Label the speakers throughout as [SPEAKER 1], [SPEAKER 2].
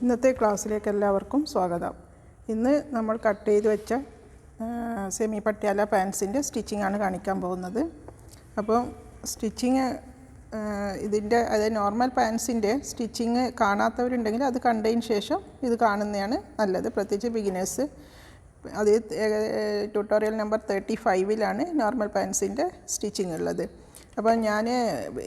[SPEAKER 1] ഇന്നത്തെ ക്ലാസ്സിലേക്ക് എല്ലാവർക്കും സ്വാഗതം. ഇന്ന് നമ്മൾ കട്ട് ചെയ്ത് വെച്ച സെമി പട്യാല പാൻസിൻ്റെ സ്റ്റിച്ചിങ് ആണ് കാണിക്കാൻ പോകുന്നത്. അപ്പോൾ സ്റ്റിച്ചിങ് ഇതിൻ്റെ അതായത് നോർമൽ പാൻസിൻ്റെ സ്റ്റിച്ചിങ് കാണാത്തവരുണ്ടെങ്കിൽ അത് കണ്ടതിന് ശേഷം ഇത് കാണുന്നതാണ് നല്ലത്, പ്രത്യേകിച്ച് ബിഗിനേഴ്സ്. അത് ട്യൂട്ടോറിയൽ നമ്പർ 35-ലാണ് നോർമൽ പാൻസിൻ്റെ സ്റ്റിച്ചിങ് ഉള്ളത്. അപ്പോൾ ഞാൻ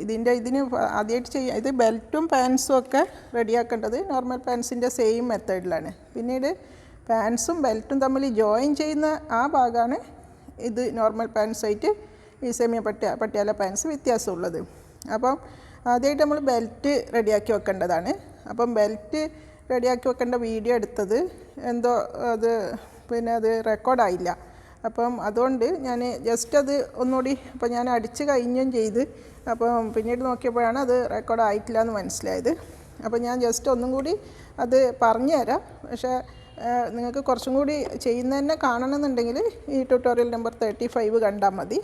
[SPEAKER 1] ഇതിന് ആദ്യമായിട്ട് ഇത് ബെൽറ്റും പാൻസും ഒക്കെ റെഡിയാക്കേണ്ടത് നോർമൽ പാൻസിൻ്റെ സെയിം മെത്തേഡിലാണ്. പിന്നീട് പാൻസും ബെൽറ്റും തമ്മിൽ ജോയിൻ ചെയ്യുന്ന ആ ഭാഗമാണ് ഇത് നോർമൽ പാൻസായിട്ട് ഈ സെമി പട്യാല പാൻസ് വ്യത്യാസമുള്ളത്. അപ്പം ആദ്യമായിട്ട് നമ്മൾ ബെൽറ്റ് റെഡിയാക്കി വെക്കേണ്ടതാണ്. അപ്പം ബെൽറ്റ് റെഡിയാക്കി വെക്കേണ്ട വീഡിയോ എടുത്തത് എന്തോ അത് റെക്കോർഡായില്ല. അപ്പം അതുകൊണ്ട് ഞാൻ ജസ്റ്റ് അത് ഒന്നുകൂടി ഞാൻ അടിച്ച് കഴിഞ്ഞും ചെയ്ത് അപ്പം പിന്നീട് നോക്കിയപ്പോഴാണ് അത് റെക്കോർഡ് ആയിട്ടില്ല എന്ന് മനസ്സിലായത്. അപ്പോൾ ഞാൻ ജസ്റ്റ് ഒന്നും കൂടി അത് പറഞ്ഞു തരാം. പക്ഷേ നിങ്ങൾക്ക് കുറച്ചും കൂടി ചെയ്യുന്നതന്നെ കാണണമെന്നുണ്ടെങ്കിൽ ഈ ട്യൂട്ടോറിയൽ നമ്പർ 35 കണ്ടാൽ മതി.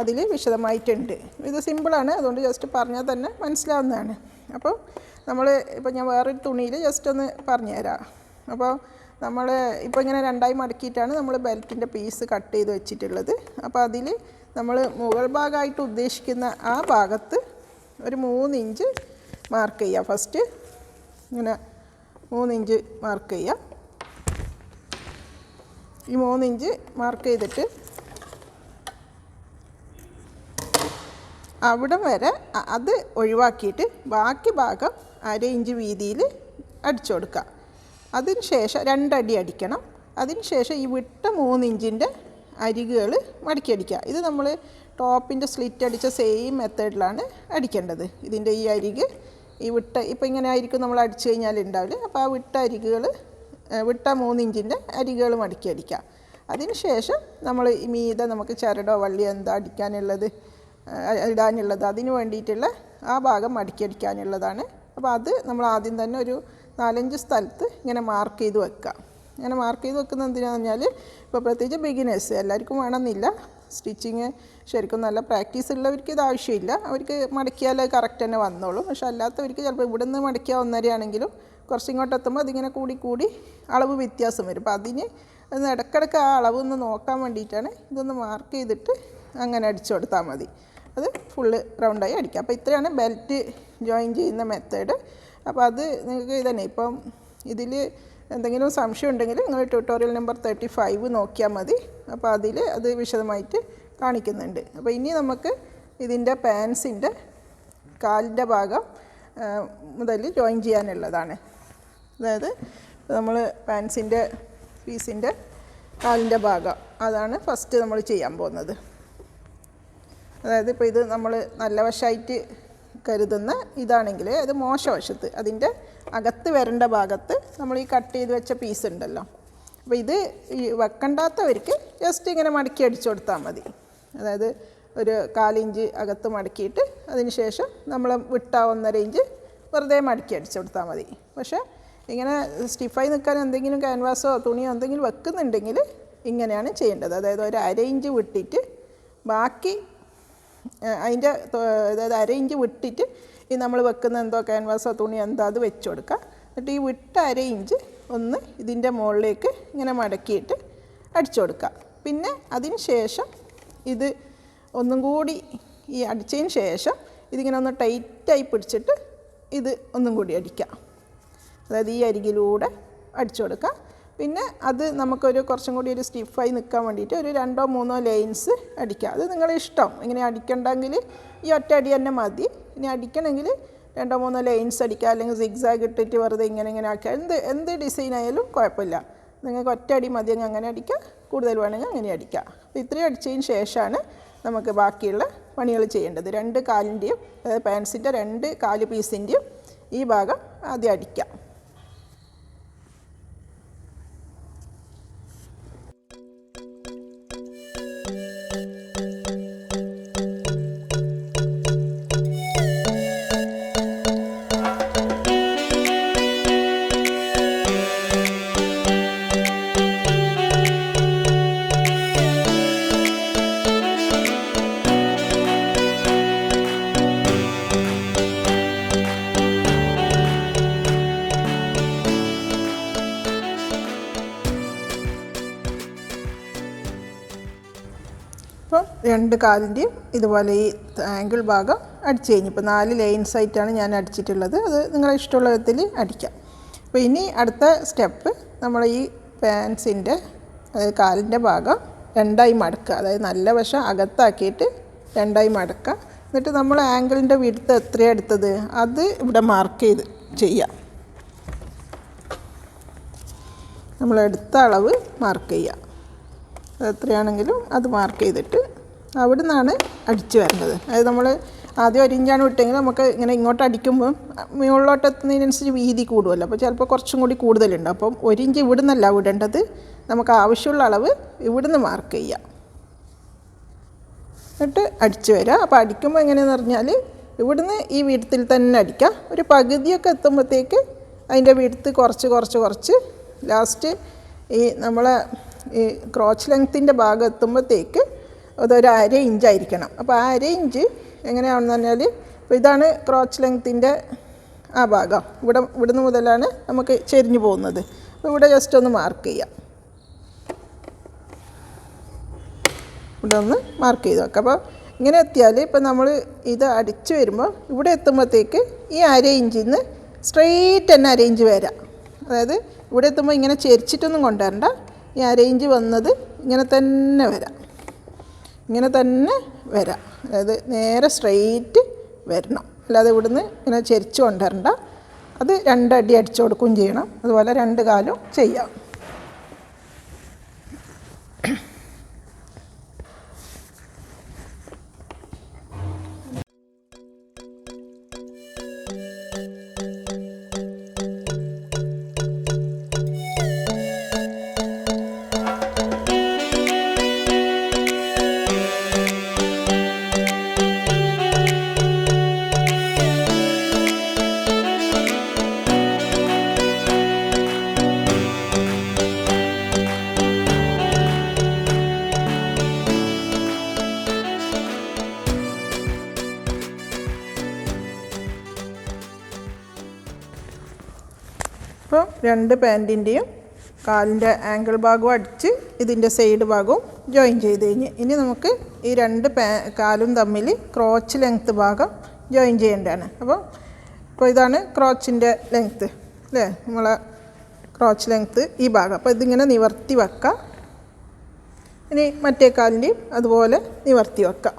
[SPEAKER 1] അതിൽ വിശദമായിട്ടുണ്ട്. ഇത് സിമ്പിളാണ്, അതുകൊണ്ട് ജസ്റ്റ് പറഞ്ഞാൽ തന്നെ മനസ്സിലാവുന്നതാണ്. അപ്പോൾ ഞാൻ വേറൊരു തുണിയിൽ ജസ്റ്റ് ഒന്ന് പറഞ്ഞു തരാം. അപ്പോൾ നമ്മൾ ഇപ്പോൾ ഇങ്ങനെ രണ്ടായി മടക്കിയിട്ടാണ് നമ്മൾ ബെൽറ്റിൻ്റെ പീസ് കട്ട് ചെയ്ത് വെച്ചിട്ടുള്ളത്. അപ്പോൾ അതിൽ നമ്മൾ മുകൾ ഭാഗമായിട്ട് ഉദ്ദേശിക്കുന്ന ആ ഭാഗത്ത് ഒരു 3 ഇഞ്ച് മാർക്ക് ചെയ്യുക. ഫസ്റ്റ് ഇങ്ങനെ 3 ഇഞ്ച് മാർക്ക് ചെയ്യുക. ഈ 3 ഇഞ്ച് മാർക്ക് ചെയ്തിട്ട് അവിടം വരെ അത് ഒഴിവാക്കിയിട്ട് ബാക്കി ഭാഗം 1/2 ഇഞ്ച് വീതിയിൽ അടിച്ചു കൊടുക്കുക. അതിന് ശേഷം 2 അടി അടിക്കണം. അതിന് ശേഷം ഈ വിട്ട 3 ഇഞ്ചിൻ്റെ അരികുകൾ മടക്കി അടിക്കുക. ഇത് നമ്മൾ ടോപ്പിൻ്റെ സ്ലിറ്റ് അടിച്ച സെയിം മെത്തേഡിലാണ് അടിക്കേണ്ടത്. ഇതിൻ്റെ ഈ അരിക് ഇപ്പോൾ ഇങ്ങനെ ആയിരിക്കും നമ്മൾ അടിച്ചു കഴിഞ്ഞാൽ ഉണ്ടാവില്ല. അപ്പോൾ ആ വിട്ട 3 ഇഞ്ചിൻ്റെ അരികുകൾ മടക്കി അടിക്കുക. അതിന് ശേഷം നമ്മൾ ഈ മീതെ നമുക്ക് ചരടോ വള്ളിയോ എന്താ ഇടാനുള്ളത് അതിന് വേണ്ടിയിട്ടുള്ള ആ ഭാഗം മടക്കി അടിക്കാനുള്ളതാണ്. അപ്പോൾ അത് നമ്മൾ ആദ്യം തന്നെ ഒരു 4-5 സ്ഥലത്ത് ഇങ്ങനെ മാർക്ക് ചെയ്ത് വെക്കുക. ഇങ്ങനെ മാർക്ക് ചെയ്ത് വെക്കുന്നത് എന്തിനാണെന്ന് പറഞ്ഞാൽ ഇപ്പോൾ പ്രത്യേകിച്ച് ബിഗിനേഴ്സ് എല്ലാവർക്കും വേണമെന്നില്ല. സ്റ്റിച്ചിങ് ശരിക്കും നല്ല പ്രാക്ടീസ് ഉള്ളവർക്ക് ഇത് ആവശ്യമില്ല. അവർക്ക് മടക്കിയാൽ കറക്റ്റ് തന്നെ വന്നോളും. പക്ഷെ അല്ലാത്തവർക്ക് ചിലപ്പോൾ ഇവിടെ നിന്ന് മടക്കിയാൽ 1.5 ആണെങ്കിലും കുറച്ചിങ്ങോട്ട് എത്തുമ്പോൾ അതിങ്ങനെ കൂടി അളവ് വ്യത്യാസം വരും. അപ്പോൾ ഒന്ന് ഇടയ്ക്കിടയ്ക്ക് ആ അളവൊന്ന് നോക്കാൻ വേണ്ടിയിട്ടാണ് ഇതൊന്ന് മാർക്ക് ചെയ്തിട്ട് അങ്ങനെ അടിച്ചു കൊടുത്താൽ മതി. അത് ഫുള്ള് റൗണ്ടായി അടിക്കുക. അപ്പോൾ ഇത്രയാണ് ബെൽറ്റ് ജോയിൻ ചെയ്യുന്ന മെത്തേഡ്. അപ്പോൾ അത് നിങ്ങൾക്ക് ഇതന്നെ. ഇപ്പം ഇതിൽ എന്തെങ്കിലും സംശയം ഉണ്ടെങ്കിൽ നിങ്ങൾ ട്യൂട്ടോറിയൽ നമ്പർ 35 നോക്കിയാൽ മതി. അപ്പോൾ അത് വിശദമായിട്ട് കാണിക്കുന്നുണ്ട്. അപ്പോൾ ഇനി നമുക്ക് ഇതിൻ്റെ പാൻസിൻ്റെ കാലിൻ്റെ ഭാഗം മുതൽ ജോയിൻ ചെയ്യാനുള്ളതാണ്. അതായത് നമ്മൾ പാൻസിൻ്റെ പീസിൻ്റെ കാലിൻ്റെ ഭാഗം അതാണ് ഫസ്റ്റ് നമ്മൾ ചെയ്യാൻ പോകുന്നത്. അതായത് ഇപ്പോൾ ഇത് നമ്മൾ നല്ല വശമായിട്ട് കരുതുന്ന ഇതാണെങ്കിൽ അത് മോശവശത്ത് അതിൻ്റെ അകത്ത് വരേണ്ട ഭാഗത്ത് നമ്മൾ ഈ കട്ട് ചെയ്ത് വെച്ച പീസ് ഉണ്ടല്ലോ. അപ്പോൾ ഇത് വെക്കണ്ടാത്തവർക്ക് ജസ്റ്റ് ഇങ്ങനെ മടക്കി അടിച്ചു കൊടുത്താൽ മതി. അതായത് ഒരു 4 ഇഞ്ച് അകത്ത് മടക്കിയിട്ട് അതിന് ശേഷം നമ്മൾ വിട്ട 1.5 ഇഞ്ച് വെറുതെ മടക്കി അടിച്ചു കൊടുത്താൽ മതി. പക്ഷേ ഇങ്ങനെ സ്റ്റിഫായി നിൽക്കാൻ എന്തെങ്കിലും ക്യാൻവാസോ തുണിയോ എന്തെങ്കിലും വെക്കുന്നുണ്ടെങ്കിൽ ഇങ്ങനെയാണ് ചെയ്യേണ്ടത്. അതായത് ഒരു 1/2 ഇഞ്ച് വിട്ടിട്ട് ബാക്കി അതായത് 1/2 ഇഞ്ച് വിട്ടിട്ട് ഈ നമ്മൾ വെക്കുന്ന എന്തോ ക്യാൻവാസോ തുണി എന്തോ അത് വെച്ച് കൊടുക്കുക. എന്നിട്ട് ഈ വിട്ട 1/2 ഇഞ്ച് ഒന്ന് ഇതിൻ്റെ മുകളിലേക്ക് ഇങ്ങനെ മടക്കിയിട്ട് അടിച്ചു കൊടുക്കുക. പിന്നെ അതിന് ശേഷം ഇത് ഒന്നും കൂടി ഈ അടിച്ചതിന് ശേഷം ഇതിങ്ങനെ ഒന്ന് ടൈറ്റായി പിടിച്ചിട്ട് ഇത് ഒന്നും കൂടി അടിക്കുക. അതായത് ഈ അരികിലൂടെ അടിച്ചു കൊടുക്കുക. പിന്നെ അത് നമുക്കൊരു കുറച്ചും കൂടി ഒരു സ്റ്റിഫായി നിൽക്കാൻ വേണ്ടിയിട്ട് ഒരു 2-3 ലൈൻസ് അടിക്കുക. അത് നിങ്ങളുടെ ഇഷ്ടം. ഇങ്ങനെ അടിക്കണ്ടെങ്കിൽ ഈ ഒറ്റ അടി തന്നെ മതി. ഇനി അടിക്കണമെങ്കിൽ 2-3 ലൈൻസ് അടിക്കുക, അല്ലെങ്കിൽ സിഗ്സാഗ് ഇട്ടിട്ട് വെറുതെ ഇങ്ങനെ ആക്കുക. എന്ത് ഡിസൈൻ ആയാലും കുഴപ്പമില്ല. നിങ്ങൾക്ക് ഒറ്റ അടി മതിയെങ്കിൽ അങ്ങനെ അടിക്കുക, കൂടുതൽ വേണമെങ്കിൽ അങ്ങനെ അടിക്കുക. അപ്പോൾ ഇത്രയും അടിച്ചതിന് ശേഷമാണ് നമുക്ക് ബാക്കിയുള്ള പണികൾ ചെയ്യേണ്ടത്. 2 കാലിൻ്റെയും അതായത് പാൻസിൻ്റെ 2 കാല് പീസിൻ്റെയും ഈ ഭാഗം ആദ്യം അടിക്കുക. രണ്ട് കാലിൻ്റെയും ഇതുപോലെ ഈ ആംഗിൾ ഭാഗം അടിച്ച് കഴിഞ്ഞു. ഇപ്പോൾ 4 ലൈൻസ് ആയിട്ടാണ് ഞാൻ അടിച്ചിട്ടുള്ളത്. അത് നിങ്ങളെ ഇഷ്ടമുള്ള വിധത്തിൽ അടിക്കാം. അപ്പോൾ ഇനി അടുത്ത സ്റ്റെപ്പ് നമ്മൾ ഈ പാൻസിൻ്റെ അതായത് കാലിൻ്റെ ഭാഗം രണ്ടായി മടക്കുക. അതായത് നല്ല വശം അകത്താക്കിയിട്ട് രണ്ടായി മടക്കുക. എന്നിട്ട് നമ്മൾ ആംഗിളിൻ്റെ വിഡ്ത്ത് എത്രയാണ് എടുത്തത് അത് ഇവിടെ മാർക്ക് ചെയ്യാം. നമ്മൾ എടുത്ത അളവ് മാർക്ക് ചെയ്യുക. എത്രയാണെങ്കിലും അത് മാർക്ക് ചെയ്തിട്ട് അവിടെ നിന്നാണ് അടിച്ചു വരേണ്ടത്. അതായത് നമ്മൾ ആദ്യം 1 ഇഞ്ചാണ് വിട്ടെങ്കിൽ നമുക്ക് ഇങ്ങനെ ഇങ്ങോട്ട് അടിക്കുമ്പോൾ മുകളിലോട്ട് എത്തുന്നതിനനുസരിച്ച് വീതി കൂടുമല്ലോ. അപ്പോൾ ചിലപ്പോൾ കുറച്ചും കൂടി കൂടുതലുണ്ട്. അപ്പം 1 ഇഞ്ച് ഇവിടെ നിന്നല്ല വിടേണ്ടത്, നമുക്ക് ആവശ്യമുള്ള അളവ് ഇവിടുന്ന് മാർക്ക് ചെയ്യാം. എന്നിട്ട് അടിച്ചു വരിക. അപ്പോൾ അടിക്കുമ്പോൾ എങ്ങനെയാണെന്ന് പറഞ്ഞാൽ ഇവിടുന്ന് ഈ വീടത്തിൽ തന്നെ അടിക്കുക. ഒരു പകുതിയൊക്കെ എത്തുമ്പോഴത്തേക്ക് അതിൻ്റെ വീടത്ത് കുറച്ച് ലാസ്റ്റ് ഈ നമ്മളെ ഈ ക്രോച്ച് ലെങ്ത്തിൻ്റെ ഭാഗം എത്തുമ്പോഴത്തേക്ക് അതൊരു 1/2 ഇഞ്ചായിരിക്കണം. അപ്പോൾ ആ 1/2 ഇഞ്ച് എങ്ങനെയാണെന്ന് പറഞ്ഞാൽ ഇപ്പോൾ ഇതാണ് ക്രോച്ച് ലെങ്ത്തിൻ്റെ ആ ഭാഗം. ഇവിടുന്ന് മുതലാണ് നമുക്ക് ചെരിഞ്ഞു പോകുന്നത്. അപ്പോൾ ഇവിടെ ജസ്റ്റ് ഒന്ന് മാർക്ക് ചെയ്യാം. ഇവിടെ ഒന്ന് മാർക്ക് ചെയ്ത് വെക്കാം. അപ്പോൾ ഇങ്ങനെ എത്തിയാൽ ഇപ്പോൾ നമ്മൾ ഇത് അടിച്ച് വരുമ്പോൾ ഇവിടെ എത്തുമ്പോഴത്തേക്ക് ഈ 1/2 ഇഞ്ചിൽ നിന്ന് സ്ട്രെയിറ്റ് തന്നെ 1/2 ഇഞ്ച് വരാം. അതായത് ഇവിടെ എത്തുമ്പോൾ ഇങ്ങനെ ചെരിച്ചിട്ടൊന്നും കൊണ്ടുവരണ്ട. ഈ 1/2 ഇഞ്ച് വന്നത് ഇങ്ങനെ തന്നെ വരാം. അതായത് നേരെ സ്ട്രെയിറ്റ് വരണം. അല്ലാതെ ഇവിടുന്ന് ഇങ്ങനെ ചെരിച്ച് കൊണ്ടുവരണ്ട. അത് 2 അടി അടിച്ചു കൊടുക്കുകയും ചെയ്യണം. അതുപോലെ 2 കാലും ചെയ്യാം. അപ്പോൾ 2 പാൻറ്റിൻ്റെയും കാലിൻ്റെ ആംഗിൾ ഭാഗവും അടിച്ച് ഇതിൻ്റെ സൈഡ് ഭാഗവും ജോയിൻ ചെയ്ത് കഴിഞ്ഞ് ഇനി നമുക്ക് ഈ 2 കാലും തമ്മിൽ ക്രോച്ച് ലെങ്ത്ത് ഭാഗം ജോയിൻ ചെയ്യേണ്ടതാണ്. അപ്പോൾ ഇതാണ് ക്രോച്ചിൻ്റെ ലെങ്ത്ത് അല്ലേ, നമ്മളെ ക്രോച്ച് ലെങ്ത്ത് ഈ ഭാഗം. അപ്പോൾ ഇതിങ്ങനെ നിവർത്തി വെക്കാം. ഇനി മറ്റേ കാലിൻ്റെയും അതുപോലെ നിവർത്തി വെക്കാം.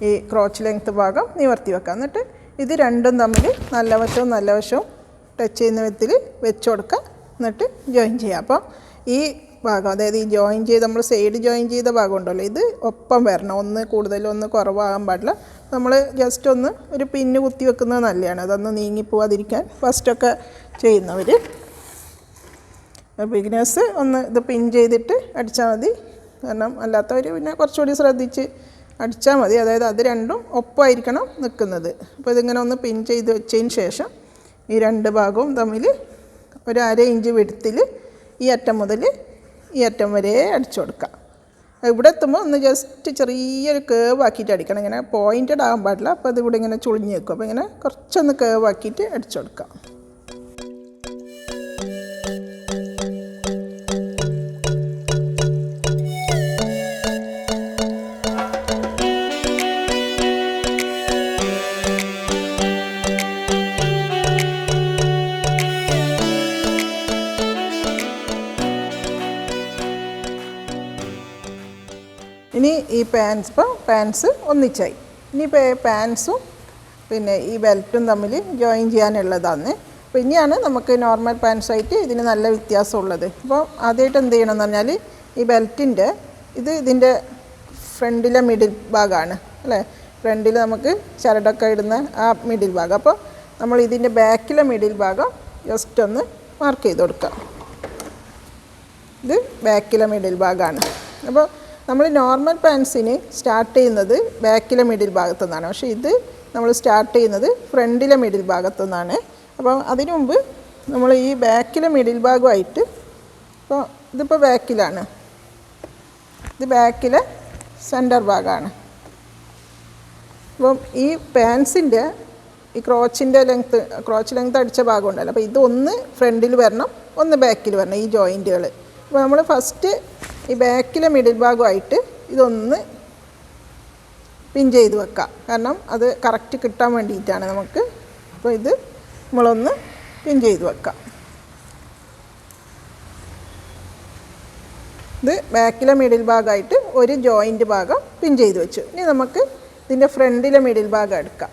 [SPEAKER 1] ഈ ക്രോച്ച് ലെങ്ത്ത് ഭാഗം നിവർത്തി വെക്കാം. എന്നിട്ട് ഇത് രണ്ടും തമ്മിൽ നല്ല വശവും ടച്ച് ചെയ്യുന്ന വിധത്തിൽ വെച്ച് കൊടുക്കുക. എന്നിട്ട് ജോയിൻ ചെയ്യാം. അപ്പോൾ ഈ ഭാഗം അതായത് ഈ ജോയിൻ ചെയ്ത് നമ്മൾ സൈഡ് ജോയിൻ ചെയ്ത ഭാഗം ഉണ്ടല്ലോ, ഇത് ഒപ്പം വരണം. ഒന്ന് കൂടുതലും ഒന്ന് കുറവാകാൻ പാടില്ല. നമ്മൾ ജസ്റ്റ് ഒന്ന് ഒരു പിന്ന് കുത്തി വെക്കുന്നത് നല്ലതാണ്. അതൊന്ന് നീങ്ങിപ്പോവാതിരിക്കാൻ ഫസ്റ്റൊക്കെ ചെയ്യുന്നവർ. ബിഗിനേഴ്സ് ഒന്ന് ഇത് പിൻ ചെയ്തിട്ട് അടിച്ചാൽ മതി. കാരണം അല്ലാത്തവർ പിന്നെ കുറച്ചുകൂടി ശ്രദ്ധിച്ച് അടിച്ചാൽ മതി. അതായത് അത് രണ്ടും ഒപ്പമായിരിക്കണം നിൽക്കുന്നത്. അപ്പോൾ ഇതിങ്ങനെ ഒന്ന് പിൻ ചെയ്ത് വെച്ചതിന് ശേഷം ഈ 2 ഭാഗവും തമ്മിൽ ഒരു 1/2 ഇഞ്ച് വിഡ്ത്തിൽ ഈ അറ്റം മുതൽ ഈ അറ്റം വരെ അടിച്ചു കൊടുക്കാം. ഇവിടെ എത്തുമ്പോൾ ഒന്ന് ജസ്റ്റ് ചെറിയൊരു കേവ് ആക്കിയിട്ട് അടിക്കണം. ഇങ്ങനെ പോയിൻറ്റഡ് ആകാൻ പാടില്ല. അപ്പോൾ അതിവിടെ ഇങ്ങനെ ചുളിഞ്ഞ് വെക്കും. അപ്പോൾ ഇങ്ങനെ കുറച്ചൊന്ന് കേവ് ആക്കിയിട്ട് അടിച്ചു കൊടുക്കാം. ഇനി ഈ പാൻസ് ഒന്നിച്ചായി. ഇനിയിപ്പോൾ പാൻസും പിന്നെ ഈ ബെൽറ്റും തമ്മിൽ ജോയിൻ ചെയ്യാനുള്ളതാണ്. അപ്പോൾ ഇനിയാണ് നമുക്ക് നോർമൽ പാൻസായിട്ട് ഇതിന് നല്ല വ്യത്യാസമുള്ളത്. അപ്പോൾ ആദ്യമായിട്ട് എന്ത് ചെയ്യണമെന്ന് പറഞ്ഞാൽ ഈ ബെൽറ്റിൻ്റെ ഇതിൻ്റെ ഫ്രണ്ടിലെ മിഡിൽ ഭാഗമാണ് അല്ലേ. ഫ്രണ്ടിൽ നമുക്ക് ചരടൊക്കെ ഇടുന്ന ആ മിഡിൽ ഭാഗം. അപ്പോൾ നമ്മൾ ഇതിൻ്റെ ബാക്കിലെ മിഡിൽ ഭാഗം ജസ്റ്റ് ഒന്ന് മാർക്ക് ചെയ്ത് കൊടുക്കാം. ഇത് ബാക്കിലെ മിഡിൽ ഭാഗമാണ്. അപ്പോൾ നമ്മൾ നോർമൽ പാൻസിന് സ്റ്റാർട്ട് ചെയ്യുന്നത് ബാക്കിലെ മിഡിൽ ഭാഗത്തു നിന്നാണ്. പക്ഷേ ഇത് നമ്മൾ സ്റ്റാർട്ട് ചെയ്യുന്നത് ഫ്രണ്ടിലെ മിഡിൽ ഭാഗത്തു നിന്നാണ്. അപ്പോൾ അതിനു മുമ്പ് നമ്മൾ ഈ ബാക്കിലെ മിഡിൽ ഭാഗമായിട്ട് ഇപ്പോൾ ഇതിപ്പോൾ ബാക്കിലാണ്, ഇത് ബാക്കിലെ സെൻറ്റർ ഭാഗമാണ്. അപ്പം ഈ പാൻസിൻ്റെ ഈ ക്രോച്ച് ലെങ്ത്ത് അടിച്ച ഭാഗം ഉണ്ടല്ലോ, അപ്പോൾ ഇത് ഒന്ന് ഫ്രണ്ടിൽ വരണം, ഒന്ന് ബാക്കിൽ വരണം ഈ ജോയിൻറ്റുകൾ. അപ്പോൾ നമ്മൾ ഫസ്റ്റ് ഈ ബാക്കിലെ മിഡിൽ ഭാഗമായിട്ട് ഇതൊന്ന് പിൻ ചെയ്ത് വെക്കാം. കാരണം അത് കറക്റ്റ് കിട്ടാൻ വേണ്ടിയിട്ടാണ് നമുക്ക്. അപ്പോൾ ഇത് നമ്മളൊന്ന് പിൻ ചെയ്ത് വെക്കാം. ഇത് ബാക്കിലെ മിഡിൽ ഭാഗമായിട്ട് ഒരു ജോയിൻ്റ് ഭാഗം പിൻ ചെയ്ത് വെച്ചു. ഇനി നമുക്ക് ഇതിൻ്റെ ഫ്രണ്ടിലെ മിഡിൽ ഭാഗം എടുക്കാം.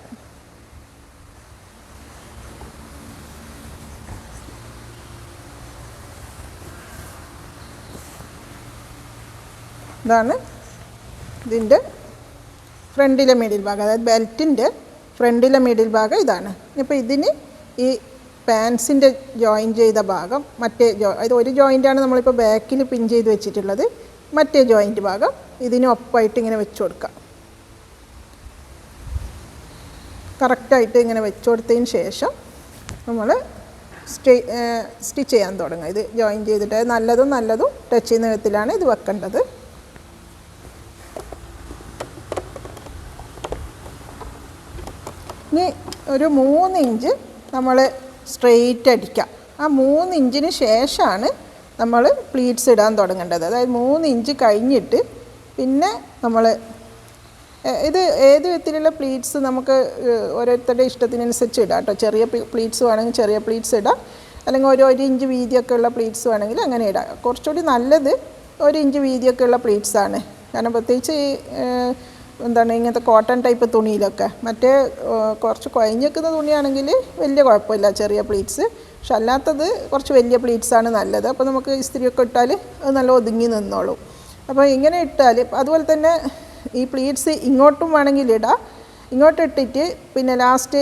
[SPEAKER 1] ഇതാണ് ഇതിൻ്റെ ഫ്രണ്ടിലെ മിഡിൽ ഭാഗം, അതായത് ബെൽറ്റിൻ്റെ ഫ്രണ്ടിലെ മിഡിൽ ഭാഗം ഇതാണ്. ഇപ്പോൾ ഇതിന് ഈ പാൻസിൻ്റെ ജോയിൻ ചെയ്ത ഭാഗം മറ്റേ അത് ഒരു ജോയിൻ്റാണ് നമ്മളിപ്പോൾ ബാക്കിൽ പിൻ ചെയ്ത് വെച്ചിട്ടുള്ളത്. മറ്റേ ജോയിൻ്റ് ഭാഗം ഇതിനൊപ്പമായിട്ട് ഇങ്ങനെ വെച്ച് കൊടുക്കാം. കറക്റ്റായിട്ട് ഇങ്ങനെ വെച്ച് കൊടുത്തതിന് ശേഷം നമ്മൾ സ്റ്റിച്ച് ചെയ്യാൻ തുടങ്ങുക. ഇത് ജോയിൻ ചെയ്തിട്ട് നല്ലതും ടച്ച് ചെയ്യുന്ന വിധത്തിലാണ് ഇത് വെക്കേണ്ടത്. ഇനി ഒരു 3 ഇഞ്ച് നമ്മൾ സ്ട്രെയിറ്റ് അടിക്കാം. ആ 3 ഇഞ്ചിന് ശേഷമാണ് നമ്മൾ പ്ലീറ്റ്സ് ഇടാൻ തുടങ്ങേണ്ടത്. അതായത് 3 ഇഞ്ച് കഴിഞ്ഞിട്ട് പിന്നെ നമ്മൾ ഇത് ഏത് വിധത്തിലുള്ള പ്ലീറ്റ്സ് നമുക്ക് ഓരോരുത്തരുടെ ഇഷ്ടത്തിനനുസരിച്ച് ഇടാം കേട്ടോ. ചെറിയ പ്ലീറ്റ്സ് വേണമെങ്കിൽ ചെറിയ പ്ലീറ്റ്സ് ഇടാം, അല്ലെങ്കിൽ 1 ഇഞ്ച് വീതിയൊക്കെ ഉള്ള പ്ലീറ്റ്സ് വേണമെങ്കിൽ അങ്ങനെ ഇടാം. കുറച്ചുകൂടി നല്ലത് 1 ഇഞ്ച് വീതിയൊക്കെ ഉള്ള പ്ലീറ്റ്സാണ്. കാരണം പ്രത്യേകിച്ച് ഇങ്ങനത്തെ കോട്ടൺ ടൈപ്പ് തുണിയിലൊക്കെ. മറ്റേ കുറച്ച് കുഴഞ്ഞ് വെക്കുന്ന തുണിയാണെങ്കിൽ വലിയ കുഴപ്പമില്ല ചെറിയ പ്ലീറ്റ്സ്. പക്ഷെ അല്ലാത്തത് കുറച്ച് വലിയ പ്ലീറ്റ്സാണ് നല്ലത്. അപ്പോൾ നമുക്ക് ഇസ്തിരിയൊക്കെ ഇട്ടാൽ അത് നല്ല ഒതുങ്ങി നിന്നോളും. അപ്പോൾ ഇങ്ങനെ ഇട്ടാൽ അതുപോലെ തന്നെ ഈ പ്ലീറ്റ്സ് ഇങ്ങോട്ടും വേണമെങ്കിൽ ഇടാം. ഇങ്ങോട്ട് ഇട്ടിട്ട് പിന്നെ ലാസ്റ്റ്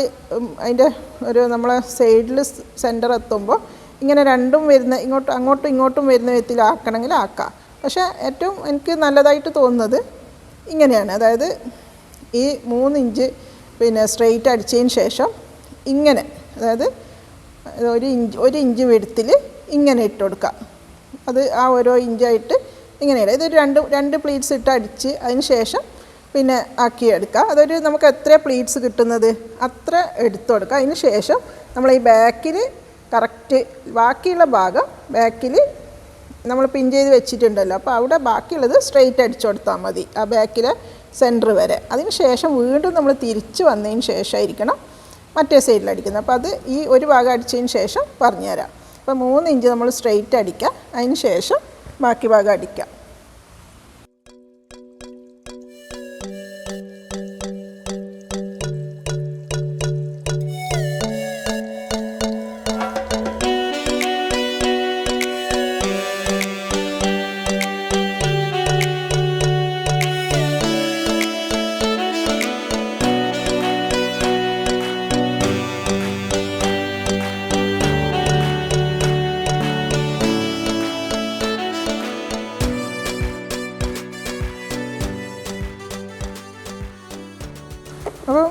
[SPEAKER 1] അതിൻ്റെ ഒരു നമ്മളെ സൈഡിൽ സെൻറ്റർ എത്തുമ്പോൾ ഇങ്ങനെ രണ്ടും വരുന്ന അങ്ങോട്ടും ഇങ്ങോട്ടും വരുന്ന വിധത്തിലാക്കണമെങ്കിൽ ആക്കാം. പക്ഷേ ഏറ്റവും എനിക്ക് നല്ലതായിട്ട് തോന്നുന്നത് ഇങ്ങനെയാണ്. അതായത് ഈ 3 ഇഞ്ച് പിന്നെ സ്ട്രെയിറ്റ് അടിച്ചതിന് ശേഷം ഇങ്ങനെ, അതായത് 1 ഇഞ്ച് വെടുത്തിൽ ഇങ്ങനെ ഇട്ട് കൊടുക്കുക. അത് ആ ഓരോ ഇഞ്ചായിട്ട് ഇങ്ങനെയാണ്. ഇതൊരു രണ്ട് പ്ലീറ്റ്സ് ഇട്ട് അടിച്ച് അതിന് ശേഷം പിന്നെ ആക്കിയെടുക്കുക. അതൊരു നമുക്ക് എത്ര പ്ലീറ്റ്സ് കിട്ടുന്നത് അത്ര എടുത്തു കൊടുക്കുക. അതിന് ശേഷം നമ്മൾ ഈ ബാക്കിൽ കറക്റ്റ് ബാക്കിയുള്ള ഭാഗം ബാക്കിൽ നമ്മൾ പിൻ ചെയ്ത് വെച്ചിട്ടുണ്ടല്ലോ, അപ്പോൾ അവിടെ ബാക്കിയുള്ളത് സ്ട്രെയിറ്റ് അടിച്ചു കൊടുത്താൽ മതി ആ ബാക്കിലെ സെൻറ്റർ വരെ. അതിന് ശേഷം വീണ്ടും നമ്മൾ തിരിച്ച് വന്നതിന് ശേഷമായിരിക്കണം മറ്റേ സൈഡിൽ അടിക്കുന്നത്. അപ്പോൾ അത് ഈ ഒരു ഭാഗം അടിച്ചതിന് ശേഷം പറഞ്ഞുതരാം. അപ്പോൾ 3 ഇഞ്ച് നമ്മൾ സ്ട്രെയിറ്റ് അടിക്കുക, അതിന് ശേഷം ബാക്കി ഭാഗം അടിക്കുക. അപ്പോൾ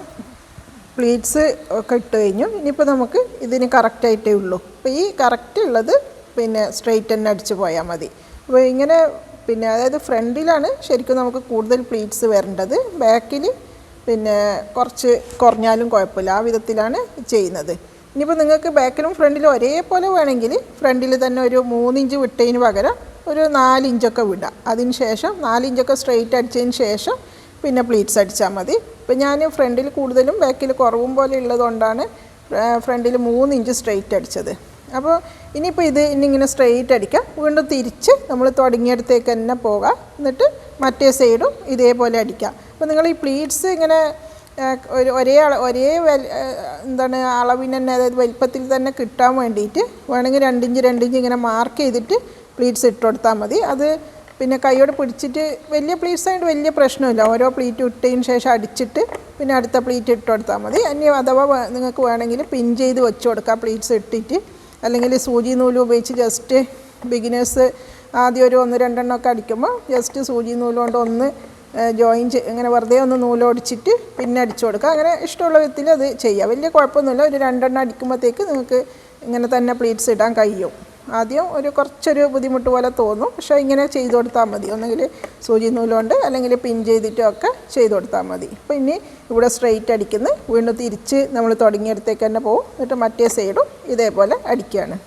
[SPEAKER 1] പ്ലീറ്റ്സ് ഒക്കെ ഇട്ട് കഴിഞ്ഞു. ഇനിയിപ്പോൾ നമുക്ക് ഇതിന് കറക്റ്റായിട്ടേ ഉള്ളൂ. അപ്പോൾ ഈ കറക്റ്റ് ഉള്ളത് പിന്നെ സ്ട്രെയിറ്റ് തന്നെ അടിച്ച് പോയാൽ മതി. അപ്പോൾ ഇങ്ങനെ പിന്നെ അതായത് ഫ്രണ്ടിലാണ് ശരിക്കും നമുക്ക് കൂടുതൽ പ്ലീറ്റ്സ് വരേണ്ടത്. ബാക്കിൽ പിന്നെ കുറച്ച് കുറഞ്ഞാലും കുഴപ്പമില്ല, ആ വിധത്തിലാണ് ചെയ്യുന്നത്. ഇനിയിപ്പോൾ നിങ്ങൾക്ക് ബാക്കിലും ഫ്രണ്ടിലും ഒരേപോലെ വേണമെങ്കിൽ ഫ്രണ്ടിൽ തന്നെ ഒരു 3 ഇഞ്ച് വിട്ടതിന് പകരം ഒരു 4 ഇഞ്ചൊക്കെ വിടാം. അതിന് ശേഷം 4 ഇഞ്ചൊക്കെ സ്ട്രെയിറ്റ് അടിച്ചതിന് ശേഷം പിന്നെ പ്ലീറ്റ്സ് അടിച്ചാൽ മതി. ഇപ്പോൾ ഞാൻ ഫ്രണ്ടിൽ കൂടുതലും ബാക്കിൽ കുറവും പോലെ ഉള്ളതുകൊണ്ടാണ് ഫ്രണ്ടിൽ 3 ഇഞ്ച് സ്ട്രെയിറ്റ് അടിച്ചത്. അപ്പോൾ ഇനിയിപ്പോൾ ഇന്നിങ്ങനെ സ്ട്രെയിറ്റ് അടിക്കാം. വീണ്ടും തിരിച്ച് നമ്മൾ തുടങ്ങിയിടത്തേക്ക് തന്നെ പോകാം. എന്നിട്ട് മറ്റേ സൈഡും ഇതേപോലെ അടിക്കാം. അപ്പോൾ നിങ്ങൾ ഈ പ്ലീറ്റ്സ് ഇങ്ങനെ ഒരേ അളവിന് തന്നെ, അതായത് വലിപ്പത്തിൽ തന്നെ കിട്ടാൻ വേണ്ടിയിട്ട് വേണമെങ്കിൽ 2 ഇഞ്ച് ഇങ്ങനെ മാർക്ക് ചെയ്തിട്ട് പ്ലീറ്റ്സ് ഇട്ട് കൊടുത്താൽ മതി. അത് പിന്നെ കൈയോട് പിടിച്ചിട്ട് വലിയ പ്ലീറ്റ്സ് ആയിട്ട് വലിയ പ്രശ്നമില്ല. ഓരോ പ്ലീറ്റ് ഇട്ടതിന് ശേഷം അടിച്ചിട്ട് പിന്നെ അടുത്ത പ്ലീറ്റ് ഇട്ട് കൊടുത്താൽ മതി. ഇനി അഥവാ നിങ്ങൾക്ക് വേണമെങ്കിൽ പിൻ ചെയ്ത് വെച്ച് കൊടുക്കാം പ്ലീറ്റ്സ് ഇട്ടിട്ട്, അല്ലെങ്കിൽ സൂചി നൂല് ഉപയോഗിച്ച് ജസ്റ്റ് ബിഗിനേഴ്സ് ആദ്യം ഒരു 1-2 ഒക്കെ അടിക്കുമ്പോൾ ജസ്റ്റ് സൂചി നൂലുകൊണ്ട് ഒന്ന് ഇങ്ങനെ വെറുതെ ഒന്ന് നൂലൊടിച്ചിട്ട് പിന്നെ അടിച്ചു കൊടുക്കുക. അങ്ങനെ ഇഷ്ടമുള്ള വിധത്തിൽ അത് ചെയ്യാം. വലിയ കുഴപ്പമൊന്നുമില്ല. ഒരു 2 അടിക്കുമ്പോഴത്തേക്ക് നിങ്ങൾക്ക് ഇങ്ങനെ തന്നെ പ്ലീറ്റ്സ് ഇടാൻ കഴിയും. ആദ്യം കുറച്ചൊരു ബുദ്ധിമുട്ട് പോലെ തോന്നും, പക്ഷേ ഇങ്ങനെ ചെയ്ത് കൊടുത്താൽ മതി. ഒന്നെങ്കിൽ സൂചി നൂലുകൊണ്ട് അല്ലെങ്കിൽ പിൻ ചെയ്തിട്ടോ ഒക്കെ ചെയ്ത് കൊടുത്താൽ മതി. അപ്പോൾ ഇനി ഇവിടെ സ്ട്രെയിറ്റ് അടിക്കുന്നത് വീണ്ടും തിരിച്ച് നമ്മൾ തുടങ്ങിയിടത്തേക്ക് തന്നെ പോകും. എന്നിട്ട് മറ്റേ സൈഡും ഇതേപോലെ അടിക്കുകയാണ്.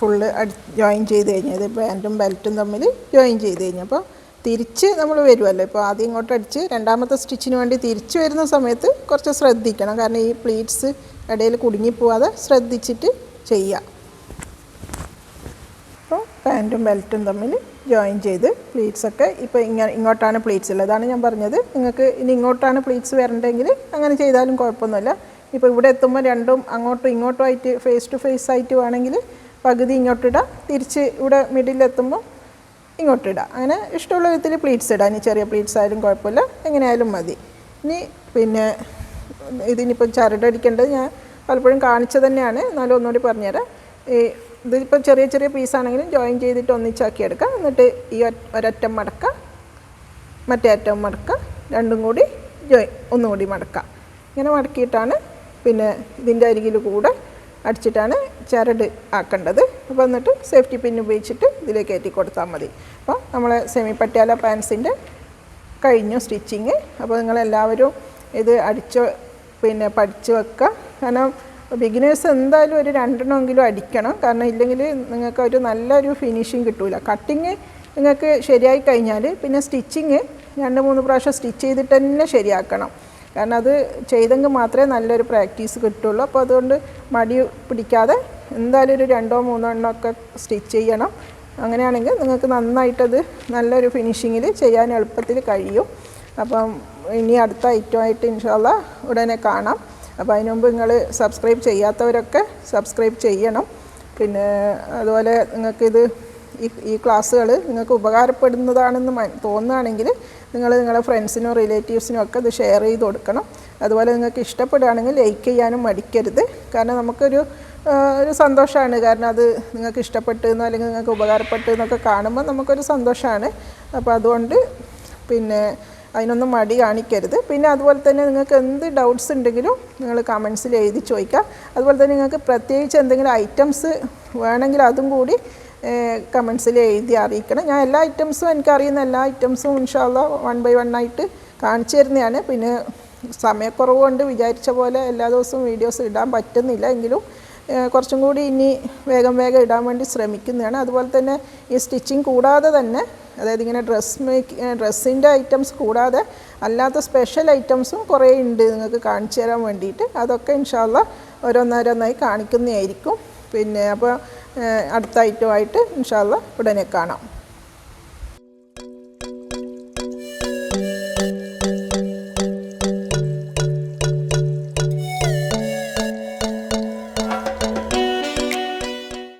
[SPEAKER 1] ഫുള്ള് ജോയിൻ ചെയ്ത് കഴിഞ്ഞത് പാൻറ്റും ബെൽറ്റും തമ്മിൽ ജോയിൻ ചെയ്ത് കഴിഞ്ഞപ്പോൾ തിരിച്ച് നമ്മൾ വരുമല്ലോ. ഇപ്പോൾ ആദ്യം ഇങ്ങോട്ട് അടിച്ച് രണ്ടാമത്തെ സ്റ്റിച്ചിന് വേണ്ടി തിരിച്ച് വരുന്ന സമയത്ത് കുറച്ച് ശ്രദ്ധിക്കണം. കാരണം ഈ പ്ലീറ്റ്സ് ഇടയിൽ കുടുങ്ങിപ്പോവാതെ ശ്രദ്ധിച്ചിട്ട് ചെയ്യുക. അപ്പോൾ പാൻറ്റും ബെൽറ്റും തമ്മിൽ ജോയിൻ ചെയ്ത് പ്ലീറ്റ്സൊക്കെ ഇപ്പോൾ ഇങ്ങോട്ടാണ് പ്ലീറ്റ്സ് ഉള്ളത്. അതാണ് ഞാൻ പറഞ്ഞത്. നിങ്ങൾക്ക് ഇനി ഇങ്ങോട്ടാണ് പ്ലീറ്റ്സ് വരണ്ടെങ്കിൽ അങ്ങനെ ചെയ്താലും കുഴപ്പമൊന്നുമില്ല. ഇപ്പോൾ ഇവിടെ എത്തുമ്പോൾ രണ്ടും അങ്ങോട്ടും ഇങ്ങോട്ടും ആയിട്ട് ഫേസ് ടു ഫേസ് ആയിട്ട് വേണമെങ്കിൽ പകുതി ഇങ്ങോട്ടിടാം, തിരിച്ച് ഇവിടെ മിഡിലെത്തുമ്പോൾ ഇങ്ങോട്ടിടാം. അങ്ങനെ ഇഷ്ടമുള്ള വിധത്തിൽ പ്ലീറ്റ്സ് ഇടാം. ഇനി ചെറിയ പ്ലീറ്റ്സ് ആയാലും കുഴപ്പമില്ല, എങ്ങനെയായാലും മതി. ഇനി പിന്നെ ഇതിനിപ്പോൾ ചരടടിക്കേണ്ടത് ഞാൻ പലപ്പോഴും കാണിച്ചത് തന്നെയാണ്, എന്നാലും ഒന്നുകൂടി പറഞ്ഞുതരാം. ഇതിപ്പോൾ ചെറിയ ചെറിയ പീസാണെങ്കിലും ജോയിൻ ചെയ്തിട്ട് ഒന്നിച്ചാക്കി എടുക്കുക. എന്നിട്ട് ഈ ഒരറ്റം മടക്കുക, മറ്റേ അറ്റം മടക്കുക, രണ്ടും കൂടി ഒന്നുകൂടി മടക്കുക. ഇങ്ങനെ മടക്കിയിട്ടാണ് പിന്നെ ഇതിൻ്റെ അരികിൽ കൂടെ അടിച്ചിട്ടാണ് ചരട് ആക്കേണ്ടത്. അപ്പോൾ എന്നിട്ട് സേഫ്റ്റി പിൻ ഉപയോഗിച്ചിട്ട് ഇതിലേക്ക് കയറ്റി കൊടുത്താൽ മതി. അപ്പോൾ നമ്മളെ സെമി പട്യാല പാൻസിൻ്റെ കഴിഞ്ഞു സ്റ്റിച്ചിങ്. അപ്പോൾ നിങ്ങളെല്ലാവരും ഇത് പഠിച്ച് വെക്കുക. കാരണം ബിഗിനേഴ്സ് എന്തായാലും ഒരു 2 അടിക്കണം. കാരണം ഇല്ലെങ്കിൽ നിങ്ങൾക്ക് ഒരു നല്ലൊരു ഫിനിഷിങ് കിട്ടില്ല. കട്ടിങ് നിങ്ങൾക്ക് ശരിയായി കഴിഞ്ഞാൽ പിന്നെ സ്റ്റിച്ചിങ് 2-3 പ്രാവശ്യം സ്റ്റിച്ച് ചെയ്തിട്ട് തന്നെ ശരിയാക്കണം. കാരണം അത് ചെയ്തെങ്കിൽ മാത്രമേ നല്ലൊരു പ്രാക്ടീസ് കിട്ടുള്ളൂ. അപ്പോൾ അതുകൊണ്ട് മടി പിടിക്കാതെ എന്തായാലും ഒരു 2-3 ഒക്കെ സ്റ്റിച്ച് ചെയ്യണം. അങ്ങനെയാണെങ്കിൽ നിങ്ങൾക്ക് നന്നായിട്ടത് നല്ലൊരു ഫിനിഷിങ്ങിൽ ചെയ്യാൻ എളുപ്പത്തിൽ കഴിയും. അപ്പം ഇനി അടുത്ത ഐറ്റമായിട്ട് ഇൻഷാ അല്ലാഹ് ഉടനെ കാണാം. അപ്പോൾ അതിന് മുമ്പ് നിങ്ങൾ സബ്സ്ക്രൈബ് ചെയ്യാത്തവരൊക്കെ സബ്സ്ക്രൈബ് ചെയ്യണം. പിന്നെ അതുപോലെ നിങ്ങൾക്കിത് ഈ ക്ലാസ്സുകൾ നിങ്ങൾക്ക് ഉപകാരപ്പെടുന്നതാണെന്ന് തോന്നുകയാണെങ്കിൽ നിങ്ങൾ നിങ്ങളുടെ ഫ്രണ്ട്സിനും റിലേറ്റീവ്സിനും ഒക്കെ ഇത് ഷെയർ ചെയ്ത് കൊടുക്കണം. അതുപോലെ നിങ്ങൾക്ക് ഇഷ്ടപ്പെടുകയാണെങ്കിൽ ലൈക്ക് ചെയ്യാനും മടിക്കരുത്. കാരണം നമുക്കൊരു സന്തോഷമാണ്. കാരണം അത് നിങ്ങൾക്ക് ഇഷ്ടപ്പെട്ടെന്നോ അല്ലെങ്കിൽ നിങ്ങൾക്ക് ഉപകാരപ്പെട്ടെന്നൊക്കെ കാണുമ്പോൾ നമുക്കൊരു സന്തോഷമാണ്. അപ്പോൾ അതുകൊണ്ട് പിന്നെ അതിനൊന്നും മടി കാണിക്കരുത്. പിന്നെ അതുപോലെ തന്നെ നിങ്ങൾക്ക് എന്ത് ഡൗട്ട്സ് ഉണ്ടെങ്കിലും നിങ്ങൾ കമൻസിൽ എഴുതി ചോദിക്കുക. അതുപോലെ തന്നെ നിങ്ങൾക്ക് പ്രത്യേകിച്ച് എന്തെങ്കിലും ഐറ്റംസ് വേണമെങ്കിൽ അതും കൂടി കമൻസിൽ എഴുതി അറിയിക്കണം. ഞാൻ എല്ലാ ഐറ്റംസും എനിക്കറിയുന്ന എല്ലാ ഐറ്റംസും ഇൻഷാ അല്ലാഹ് 1 by 1 ആയിട്ട് കാണിച്ചു തരുന്നതാണ്. പിന്നെ സമയക്കുറവ് കൊണ്ട് വിചാരിച്ച പോലെ എല്ലാ ദിവസവും വീഡിയോസ് ഇടാൻ പറ്റുന്നില്ല. എങ്കിലും കുറച്ചും കൂടി ഇനി വേഗം ഇടാൻ വേണ്ടി ശ്രമിക്കുന്നതാണ്. അതുപോലെ തന്നെ ഈ സ്റ്റിച്ചിങ് കൂടാതെ തന്നെ, അതായത് ഇങ്ങനെ ഡ്രസ്സിൻ്റെ ഐറ്റംസ് കൂടാതെ അല്ലാത്ത സ്പെഷ്യൽ ഐറ്റംസും കുറേ ഉണ്ട് നിങ്ങൾക്ക് കാണിച്ചു തരാൻ വേണ്ടിയിട്ട്. അതൊക്കെ ഇൻഷാ അല്ലാഹ് ഓരോന്നോരോന്നായി കാണിക്കുന്നതായിരിക്കും. പിന്നെ അപ്പോൾ അടുത്ത ഐറ്റമായിട്ട് ഇൻഷാ അല്ലാഹ് ഉടനെ കാണാം.